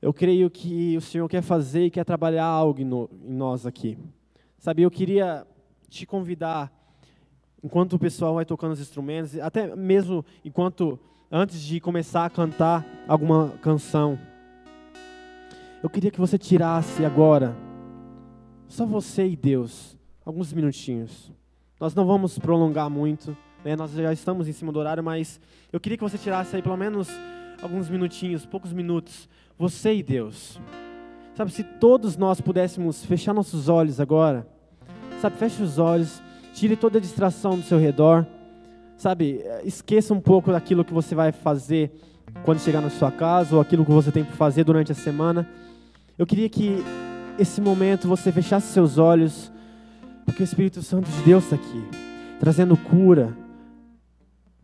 Eu creio que o Senhor quer fazer e quer trabalhar algo em nós aqui. Sabe, eu queria te convidar, enquanto o pessoal vai tocando os instrumentos, até mesmo antes de começar a cantar alguma canção, eu queria que você tirasse agora, só você e Deus, alguns minutinhos. Nós não vamos prolongar muito, né? Nós já estamos em cima do horário, mas eu queria que você tirasse aí pelo menos alguns minutinhos, poucos minutos, você e Deus. Sabe, se todos nós pudéssemos fechar nossos olhos agora, sabe, feche os olhos, tire toda a distração do seu redor, sabe, esqueça um pouco daquilo que você vai fazer quando chegar na sua casa, ou aquilo que você tem para fazer durante a semana. Eu queria que esse momento você fechasse seus olhos, porque o Espírito Santo de Deus está aqui, trazendo cura,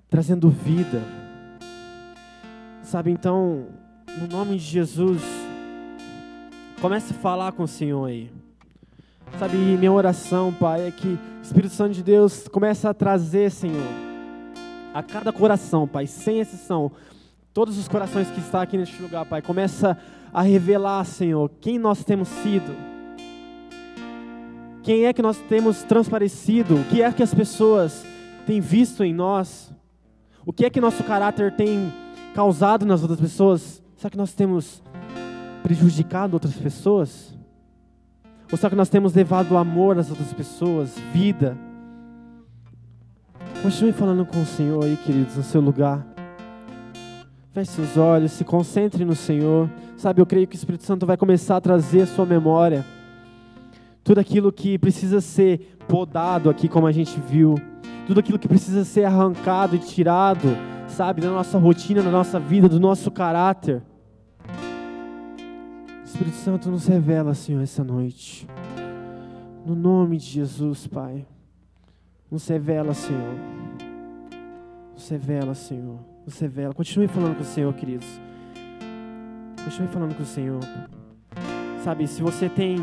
trazendo vida. Sabe, então, no nome de Jesus, comece a falar com o Senhor aí. Sabe, minha oração, Pai, é que o Espírito Santo de Deus comece a trazer, Senhor, a cada coração, Pai, sem exceção, todos os corações que estão aqui neste lugar, Pai, começa a revelar, Senhor, quem nós temos sido. Quem é que nós temos transparecido? O que é que as pessoas têm visto em nós? O que é que nosso caráter tem causado nas outras pessoas? Será que nós temos prejudicado outras pessoas? Ou será que nós temos levado amor às outras pessoas, vida? Continue falando com o Senhor aí, queridos, no seu lugar. Feche seus olhos, se concentre no Senhor. Sabe, eu creio que o Espírito Santo vai começar a trazer a sua memória tudo aquilo que precisa ser podado aqui, como a gente viu, tudo aquilo que precisa ser arrancado e tirado, sabe, da nossa rotina, da nossa vida, do nosso caráter. Espírito Santo, nos revela, Senhor, essa noite. No nome de Jesus, Pai. Nos revela, Senhor. Nos revela, Senhor. Nos revela. Continue falando com o Senhor, queridos. Continue falando com o Senhor. Sabe, se você tem...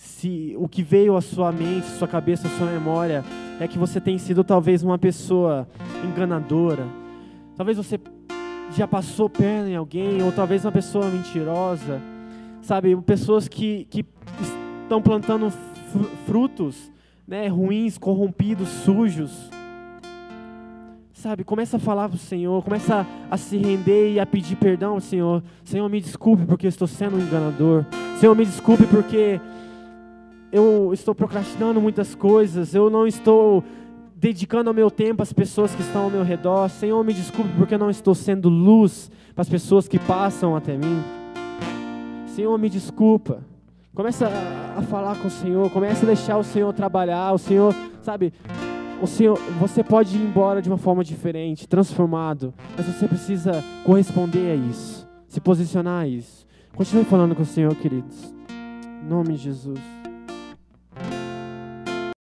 Se o que veio à sua mente, à sua cabeça, à sua memória, é que você tem sido talvez uma pessoa enganadora. Talvez você já passou perna em alguém, ou talvez uma pessoa mentirosa, sabe? Pessoas que estão plantando frutos, né, ruins, corrompidos, sujos. Sabe, começa a falar para o Senhor, começa a se render e a pedir perdão ao Senhor. Senhor, me desculpe porque eu estou sendo um enganador. Senhor, me desculpe porque eu estou procrastinando muitas coisas. Eu não estou dedicando o meu tempo às pessoas que estão ao meu redor. Senhor, me desculpe porque eu não estou sendo luz para as pessoas que passam até mim. Senhor, me desculpa. Começa a falar com o Senhor, começa a deixar o Senhor trabalhar. O Senhor, sabe... O Senhor, você pode ir embora de uma forma diferente, transformado, mas você precisa corresponder a isso, se posicionar a isso. Continue falando com o Senhor, queridos. Em nome de Jesus.